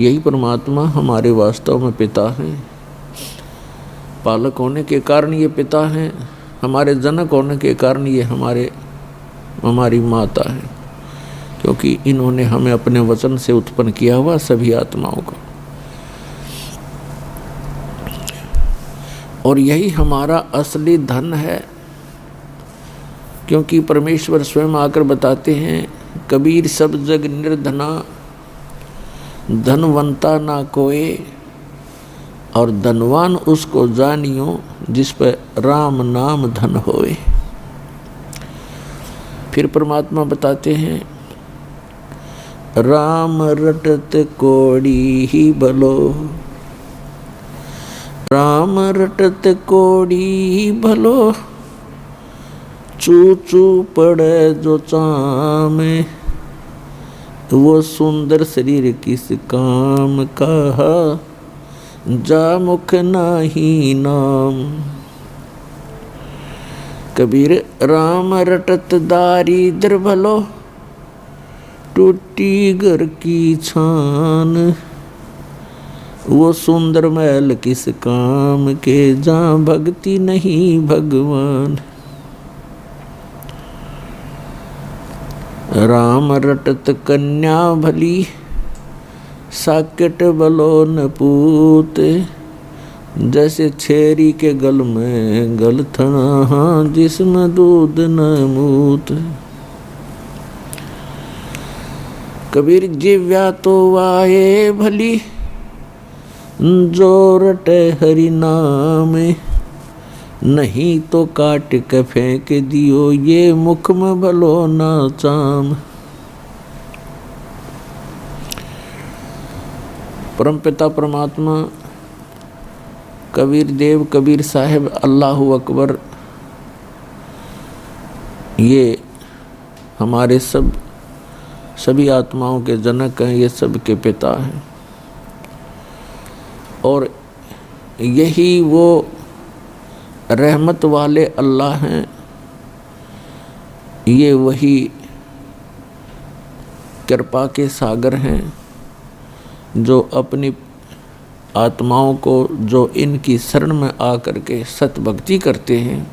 यही परमात्मा हमारे वास्तव में पिता हैं। पालक होने के कारण ये पिता हैं, हमारे जनक होने के कारण ये हमारी माता है, क्योंकि इन्होंने हमें अपने वचन से उत्पन्न किया हुआ सभी आत्माओं को। और यही हमारा असली धन है, क्योंकि परमेश्वर स्वयं आकर बताते हैं, कबीर सब जग निर्धना, धनवंता ना कोई, और धनवान उसको जानियो जिस पर राम नाम धन होए। फिर परमात्मा बताते हैं, राम रटत कोड़ी ही भलो, राम रटत कोड़ी भलो, चू चू पड़े जो चामे, वो सुंदर शरीर किस काम का, जा मुख नाही नाम। कबीर राम रटत दारिद्र भलो, टूटी घर की छान, वो सुंदर महल किस काम के, जहाँ भक्ति नहीं भगवान। राम रटत कन्या भली, साकेट बलो न पूत, जैसे छेरी के गल में गलथना, जिसमें दूध न मूत। कबीर जिव्या तो वाये भली, जो रटे हरि नाम, नहीं तो काट के फेंक दियो, ये मुख में भलो ना चाम। परमपिता परमात्मा कबीर देव, कबीर साहिब, अल्लाहु अकबर, ये हमारे सभी आत्माओं के जनक हैं, ये सब के पिता हैं। और यही वो रहमत वाले अल्लाह हैं, ये वही कृपा के सागर हैं, जो अपनी आत्माओं को, जो इनकी शरण में आकर के सत भक्ति करते हैं,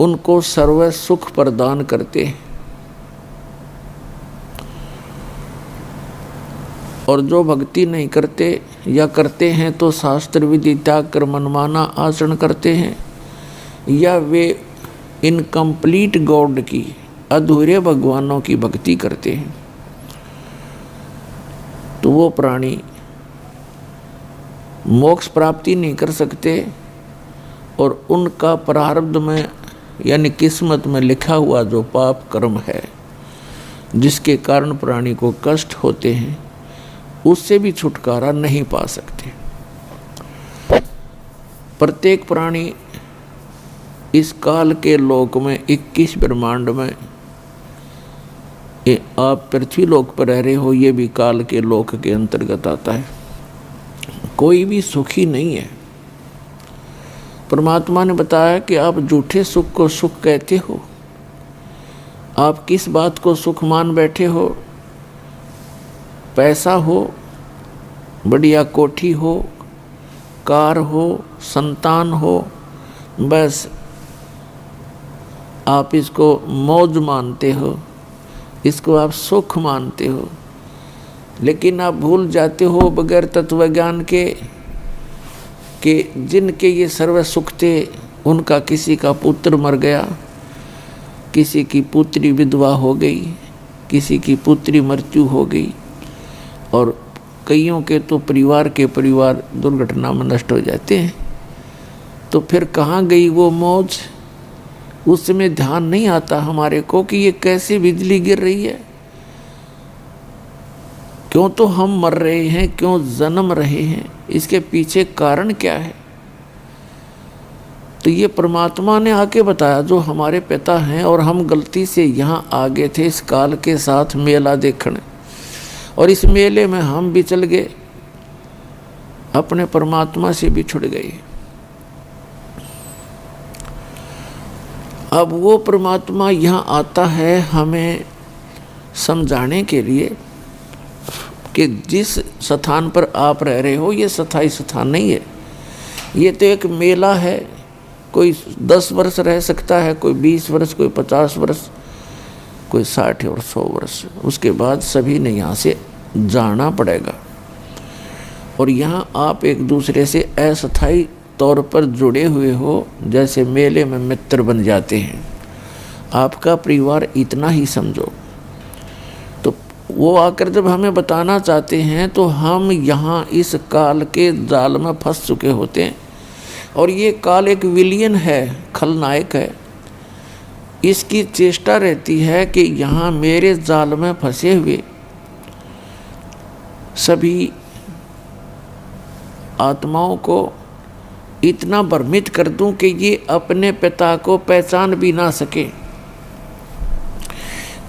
उनको सर्व सुख प्रदान करते हैं। और जो भक्ति नहीं करते या करते हैं तो शास्त्र विधि त्याग कर मनमाना आचरण करते हैं, या वे इनकम्प्लीट गॉड की, अधूरे भगवानों की भक्ति करते हैं, तो वो प्राणी मोक्ष प्राप्ति नहीं कर सकते। और उनका प्रारब्ध में यानी किस्मत में लिखा हुआ जो पाप कर्म है, जिसके कारण प्राणी को कष्ट होते हैं, उससे भी छुटकारा नहीं पा सकते। प्रत्येक प्राणी इस काल के लोक में 21 ब्रह्मांड में, आप पृथ्वी लोक पर रह रहे हो, ये भी काल के लोक के अंतर्गत आता है। कोई भी सुखी नहीं है। परमात्मा ने बताया कि आप झूठे सुख को सुख कहते हो। आप किस बात को सुख मान बैठे हो? पैसा हो, बढ़िया कोठी हो, कार हो, संतान हो, बस आप इसको मौज मानते हो, इसको आप सुख मानते हो। लेकिन आप भूल जाते हो बगैर तत्व ज्ञान के कि जिनके ये सर्व सुख थे, उनका किसी का पुत्र मर गया, किसी की पुत्री विधवा हो गई, किसी की पुत्री मृत्यु हो गई, और कईयों के तो परिवार दुर्घटना में नष्ट हो जाते हैं। तो फिर कहाँ गई वो मौज? उसमें ध्यान नहीं आता हमारे को कि ये कैसे बिजली गिर रही है, क्यों तो हम मर रहे हैं, क्यों जन्म रहे हैं, इसके पीछे कारण क्या है? तो ये परमात्मा ने आके बताया, जो हमारे पिता हैं, और हम गलती से यहाँ आ गए थे इस काल के साथ मेला देखने, और इस मेले में हम भी चल गए, अपने परमात्मा से भी छुट गए। अब वो परमात्मा यहाँ आता है हमें समझाने के लिए कि जिस स्थान पर आप रह रहे हो ये स्थायी स्थान नहीं है, ये तो एक मेला है। कोई 10 वर्ष रह सकता है, कोई 20 वर्ष, कोई 50 वर्ष, कोई 60 और 100 वर्ष, उसके बाद सभी ने यहाँ से जाना पड़ेगा। और यहाँ आप एक दूसरे से अस्थायी तौर पर जुड़े हुए हो, जैसे मेले में मित्र बन जाते हैं। आपका परिवार इतना ही समझो। तो वो आकर जब हमें बताना चाहते हैं तो हम यहाँ इस काल के जाल में फंस चुके होते हैं। और ये काल एक विलियन है, खलनायक है। इसकी चेष्टा रहती है कि यहाँ मेरे जाल में फंसे हुए सभी आत्माओं को इतना भ्रमित कर दूं कि ये अपने पिता को पहचान भी ना सके।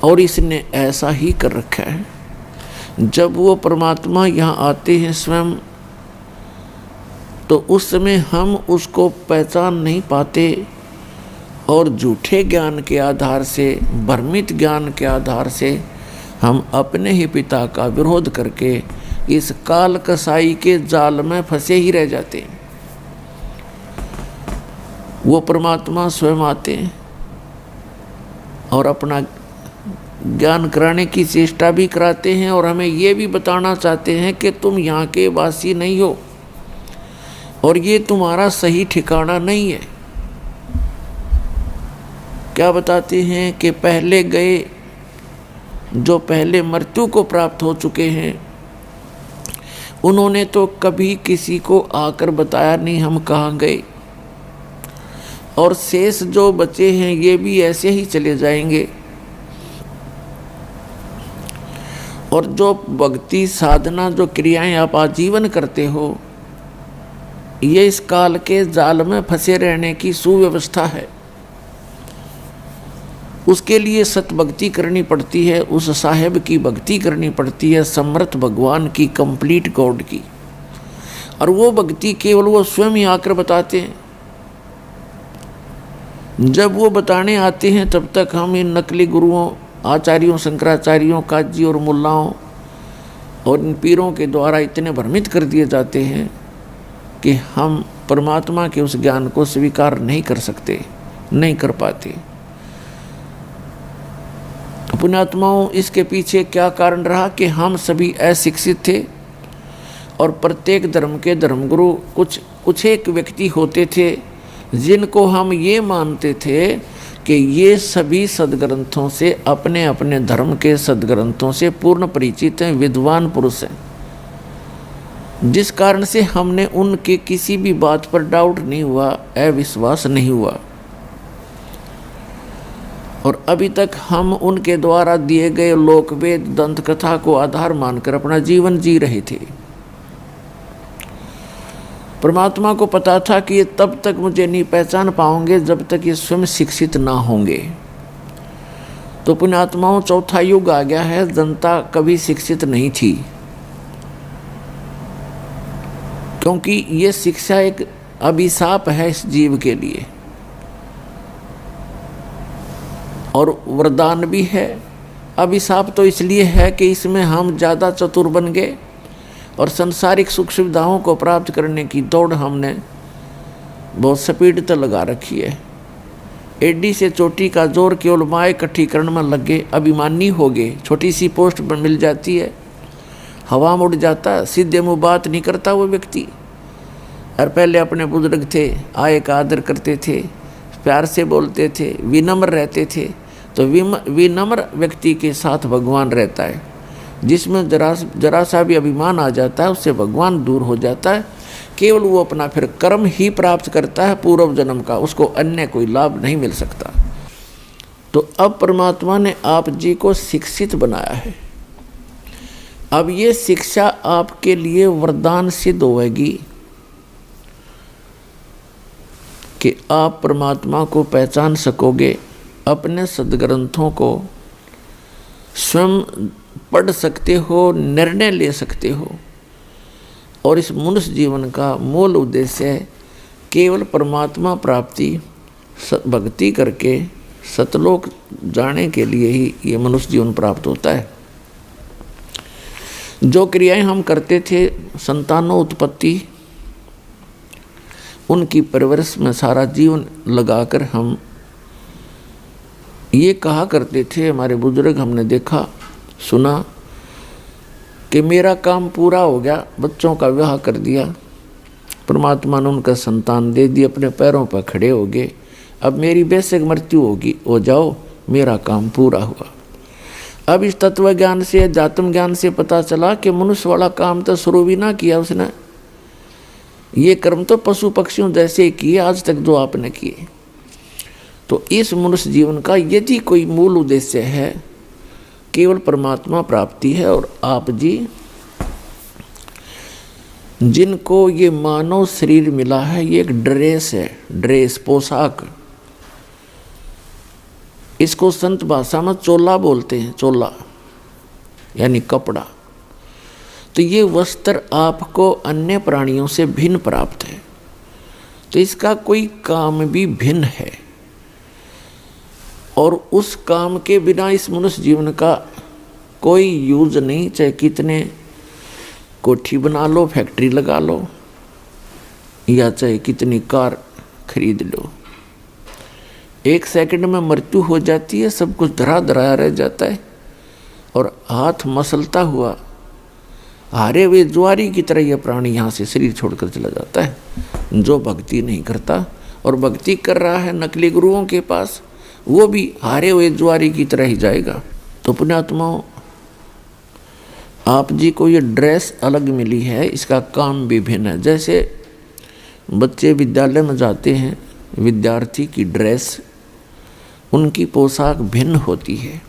और इसने ऐसा ही कर रखा है। जब वो परमात्मा यहाँ आते हैं स्वयं, तो उस समय हम उसको पहचान नहीं पाते और झूठे ज्ञान के आधार से, भ्रमित ज्ञान के आधार से हम अपने ही पिता का विरोध करके इस काल कसाई के जाल में फंसे ही रह जाते हैं। वो परमात्मा स्वयं आते हैं और अपना ज्ञान कराने की चेष्टा भी कराते हैं और हमें ये भी बताना चाहते हैं कि तुम यहाँ के वासी नहीं हो और ये तुम्हारा सही ठिकाना नहीं है। क्या बताते हैं कि पहले गए, जो पहले मृत्यु को प्राप्त हो चुके हैं, उन्होंने तो कभी किसी को आकर बताया नहीं हम कहाँ गए। और शेष जो बचे हैं ये भी ऐसे ही चले जाएंगे। और जो भक्ति साधना, जो क्रियाएं आप आजीवन करते हो, ये इस काल के जाल में फंसे रहने की सुव्यवस्था है। उसके लिए सत भक्ति करनी पड़ती है, उस साहेब की भक्ति करनी पड़ती है, समर्थ भगवान की, कंप्लीट गॉड की। और वो भक्ति केवल वो स्वयं ही आकर बताते हैं। जब वो बताने आते हैं तब तक हम इन नकली गुरुओं, आचार्यों, शंकराचार्यों, काजी और मुल्लाओं और इन पीरों के द्वारा इतने भ्रमित कर दिए जाते हैं कि हम परमात्मा के उस ज्ञान को स्वीकार नहीं कर सकते, नहीं कर पाते। पुण्यात्माओं, इसके पीछे क्या कारण रहा कि हम सभी अशिक्षित थे और प्रत्येक धर्म के धर्मगुरु कुछ एक व्यक्ति होते थे जिनको हम ये मानते थे कि ये सभी सदग्रंथों से, अपने अपने धर्म के सदग्रंथों से पूर्ण परिचित हैं, विद्वान पुरुष हैं, जिस कारण से हमने उनके किसी भी बात पर डाउट नहीं हुआ, अविश्वास नहीं हुआ। और अभी तक हम उनके द्वारा दिए गए लोकवेद, दंत कथा को आधार मानकर अपना जीवन जी रहे थे। परमात्मा को पता था कि ये तब तक मुझे नहीं पहचान पाओगे जब तक ये स्वयं शिक्षित ना होंगे। तो पुण्यात्माओं, चौथा युग आ गया है। जनता कभी शिक्षित नहीं थी, क्योंकि ये शिक्षा एक अभिशाप है इस जीव के लिए और वरदान भी है। अभिशाप तो इसलिए है कि इसमें हम ज़्यादा चतुर बन गए और संसारिक सुख सुविधाओं को प्राप्त करने की दौड़ हमने बहुत स्पीड तो लगा रखी है। एडी से चोटी का जोर केवल माए इकट्ठीकरण में लग गए, अभिमानी हो गए। छोटी सी पोस्ट मिल जाती है, हवा में उड़ जाता, सीधे मुँह बात नहीं करता वो व्यक्ति। और पहले अपने बुजुर्ग थे, आए का आदर करते थे, प्यार से बोलते थे, विनम्र रहते थे। तो विनम्र व्यक्ति के साथ भगवान रहता है। जिसमें जरा सा भी अभिमान आ जाता है उससे भगवान दूर हो जाता है। केवल वो अपना फिर कर्म ही प्राप्त करता है पूर्व जन्म का, उसको अन्य कोई लाभ नहीं मिल सकता। तो अब परमात्मा ने आप जी को शिक्षित बनाया है। अब ये शिक्षा आपके लिए वरदान सिद्ध होगी कि आप परमात्मा को पहचान सकोगे, अपने सदग्रंथों को स्वयं पढ़ सकते हो, निर्णय ले सकते हो। और इस मनुष्य जीवन का मूल उद्देश्य है केवल परमात्मा प्राप्ति, भक्ति करके सतलोक जाने के लिए ही ये मनुष्य जीवन प्राप्त होता है। जो क्रियाएं हम करते थे, संतानोत्पत्ति, उनकी परवरिश में सारा जीवन लगाकर हम ये कहा करते थे, हमारे बुजुर्ग, हमने देखा सुना कि मेरा काम पूरा हो गया, बच्चों का विवाह कर दिया, परमात्मा ने उनका संतान दे दी, अपने पैरों पर खड़े हो गए, अब मेरी बेशक मृत्यु होगी, हो जाओ, मेरा काम पूरा हुआ। अब इस तत्व ज्ञान से, अध्यात्म ज्ञान से पता चला कि मनुष्य वाला काम तो शुरू भी ना किया उसने, ये कर्म तो पशु पक्षियों जैसे ही किए आज तक जो आपने किए। तो इस मनुष्य जीवन का यदि कोई मूल उद्देश्य है, केवल परमात्मा प्राप्ति है, और आप जी जिनको ये मानव शरीर मिला है, ये एक ड्रेस है, ड्रेस, पोशाक, इसको संत भाषा में चोला बोलते हैं, चोला यानी कपड़ा। तो ये वस्त्र आपको अन्य प्राणियों से भिन्न प्राप्त है, तो इसका कोई काम भी भिन्न है, और उस काम के बिना इस मनुष्य जीवन का कोई यूज नहीं। चाहे कितने कोठी बना लो, फैक्ट्री लगा लो, या चाहे कितनी कार खरीद लो, एक सेकंड में मृत्यु हो जाती है, सब कुछ धरा धराया रह जाता है, और हाथ मसलता हुआ हारे हुए ज्वारी की तरह यह प्राणी यहाँ से शरीर छोड़कर चला जाता है। जो भक्ति नहीं करता और भक्ति कर रहा है नकली गुरुओं के पास, वो भी हारे हुए ज्वारी की तरह ही जाएगा। तो पुण्यात्माओं, आप जी को ये ड्रेस अलग मिली है, इसका काम भी भिन्न है। जैसे बच्चे विद्यालय में जाते हैं, विद्यार्थी की ड्रेस, उनकी पोशाक भिन्न होती है,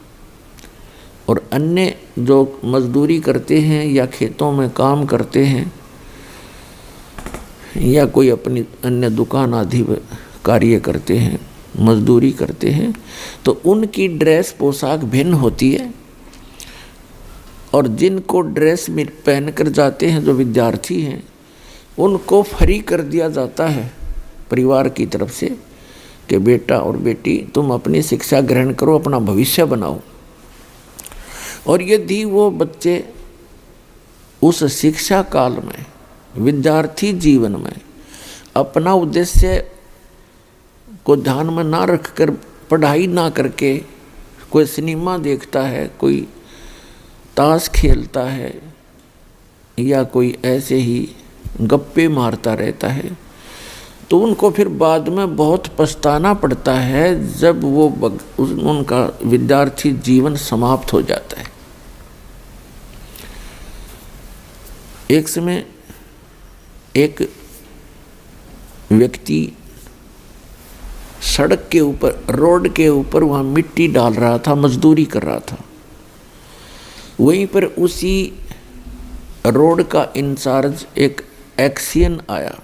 और अन्य जो मजदूरी करते हैं या खेतों में काम करते हैं या कोई अपनी अन्य दुकान आदि कार्य करते हैं, मजदूरी करते हैं, तो उनकी ड्रेस पोशाक भिन्न होती है। और जिनको ड्रेस में पहन कर जाते हैं, जो विद्यार्थी हैं, उनको फ्री कर दिया जाता है परिवार की तरफ से कि बेटा और बेटी तुम अपनी शिक्षा ग्रहण करो, अपना भविष्य बनाओ। और यदि वो बच्चे उस शिक्षा काल में, विद्यार्थी जीवन में अपना उद्देश्य को ध्यान में ना रखकर, पढ़ाई ना करके कोई सिनेमा देखता है, कोई ताश खेलता है, या कोई ऐसे ही गप्पे मारता रहता है, तो उनको फिर बाद में बहुत पछताना पड़ता है जब वो उनका विद्यार्थी जीवन समाप्त हो जाता है। एक समय एक व्यक्ति सड़क के ऊपर, रोड के ऊपर वहाँ मिट्टी डाल रहा था, मजदूरी कर रहा था। वहीं पर उसी रोड का इंचार्ज एक एक्सियन आया,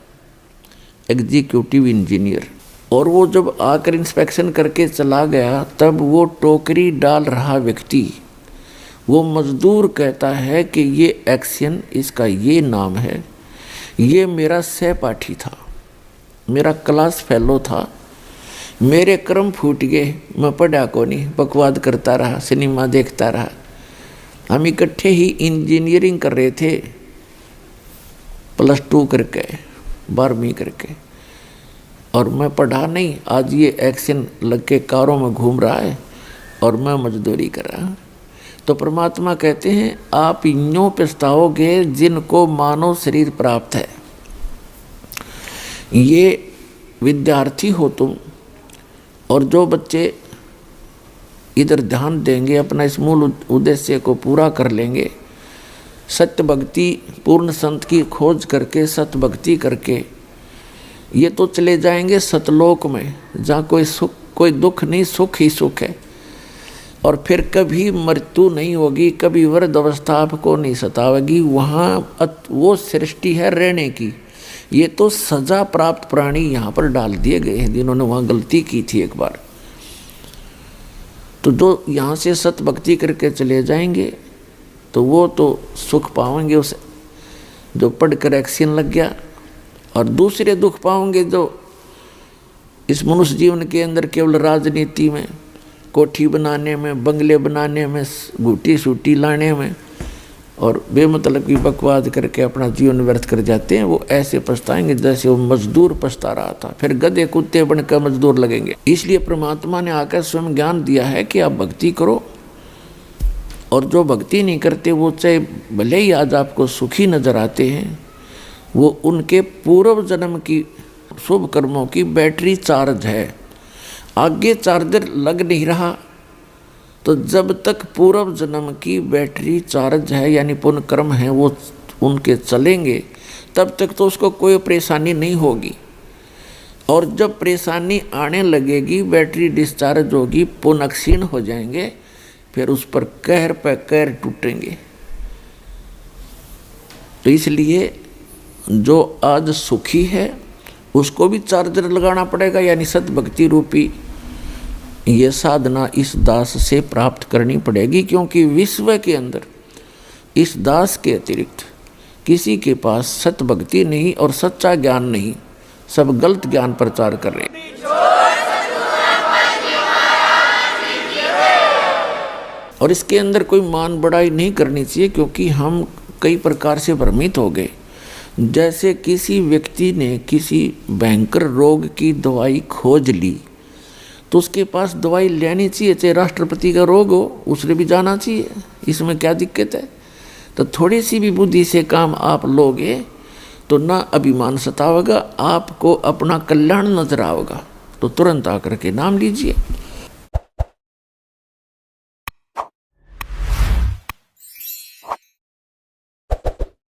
एग्जीक्यूटिव इंजीनियर, और वो जब आकर इंस्पेक्शन करके चला गया, तब वो टोकरी डाल रहा व्यक्ति, वो मजदूर कहता है कि ये एक्सियन, इसका ये नाम है, ये मेरा सहपाठी था, मेरा क्लास फेलो था, मेरे कर्म फूट गए, मैं पढ़ा को नहीं, बकवाद करता रहा, सिनेमा देखता रहा। हम इकट्ठे ही इंजीनियरिंग कर रहे थे, +2 करके, 12वीं करके, और मैं पढ़ा नहीं। आज ये एक्शन लग के कारों में घूम रहा है और मैं मजदूरी कर रहा हूँ। तो परमात्मा कहते हैं, आप यूँ पछताओगे जिनको मानव शरीर प्राप्त है। ये विद्यार्थी हो तुम, और जो बच्चे इधर ध्यान देंगे, अपना इस मूल उद्देश्य को पूरा कर लेंगे, सत्य भक्ति, पूर्ण संत की खोज करके, सत्य भक्ति करके, ये तो चले जाएंगे सतलोक में, जहाँ कोई सुख, कोई दुख नहीं, सुख ही सुख है। और फिर कभी मृत्यु नहीं होगी, कभी वृद्ध अवस्था आपको नहीं सतावेगी। वहाँ वो सृष्टि है रहने की। ये तो सजा प्राप्त प्राणी यहाँ पर डाल दिए गए हैं, जिन्होंने वहाँ गलती की थी एक बार। तो जो यहाँ से सत भक्ति करके चले जाएंगे, तो वो तो सुख पाएंगे उसे, जो पढ़कर एक्शन लग गया। और दूसरे दुख पाओगे जो इस मनुष्य जीवन के अंदर केवल राजनीति में, कोठी बनाने में, बंगले बनाने में, घूटी सूटी लाने में, और बेमतलब की बकवाद करके अपना जीवन व्यर्थ कर जाते हैं, वो ऐसे पछताएंगे जैसे वो मजदूर पछता रहा था, फिर गधे कुत्ते बनकर मजदूर लगेंगे। इसलिए परमात्मा ने आकर स्वयं ज्ञान दिया है कि आप भक्ति करो, और जो भक्ति नहीं करते वो चाहे भले ही आज आपको सुखी नजर आते हैं, वो उनके पूर्व जन्म की शुभ कर्मों की बैटरी चार्ज है, आगे चार्जर लग नहीं रहा। तो जब तक पूर्व जन्म की बैटरी चार्ज है यानी पुण्य कर्म है वो उनके चलेंगे, तब तक तो उसको कोई परेशानी नहीं होगी। और जब परेशानी आने लगेगी, बैटरी डिस्चार्ज होगी, पुण्य क्षीण हो जाएंगे, फिर उस पर कहर पे कहर टूटेंगे। तो इसलिए जो आज सुखी है उसको भी चार्जर लगाना पड़ेगा, यानी सतभक्ति रूपी ये साधना इस दास से प्राप्त करनी पड़ेगी, क्योंकि विश्व के अंदर इस दास के अतिरिक्त किसी के पास सतभक्ति नहीं और सच्चा ज्ञान नहीं, सब गलत ज्ञान प्रचार कर रहे हैं। और इसके अंदर कोई मान बढ़ाई नहीं करनी चाहिए, क्योंकि हम कई प्रकार से भ्रमित हो गए। जैसे किसी व्यक्ति ने किसी भयंकर रोग की दवाई खोज ली तो उसके पास दवाई लेनी चाहिए, चाहे राष्ट्रपति का रोग हो उसने भी जाना चाहिए, इसमें क्या दिक्कत है। तो थोड़ी सी भी बुद्धि से काम आप लोगे तो ना अभिमान सतावेगा, आपको अपना कल्याण नजर आएगा, तो तुरंत आकर के नाम लीजिए।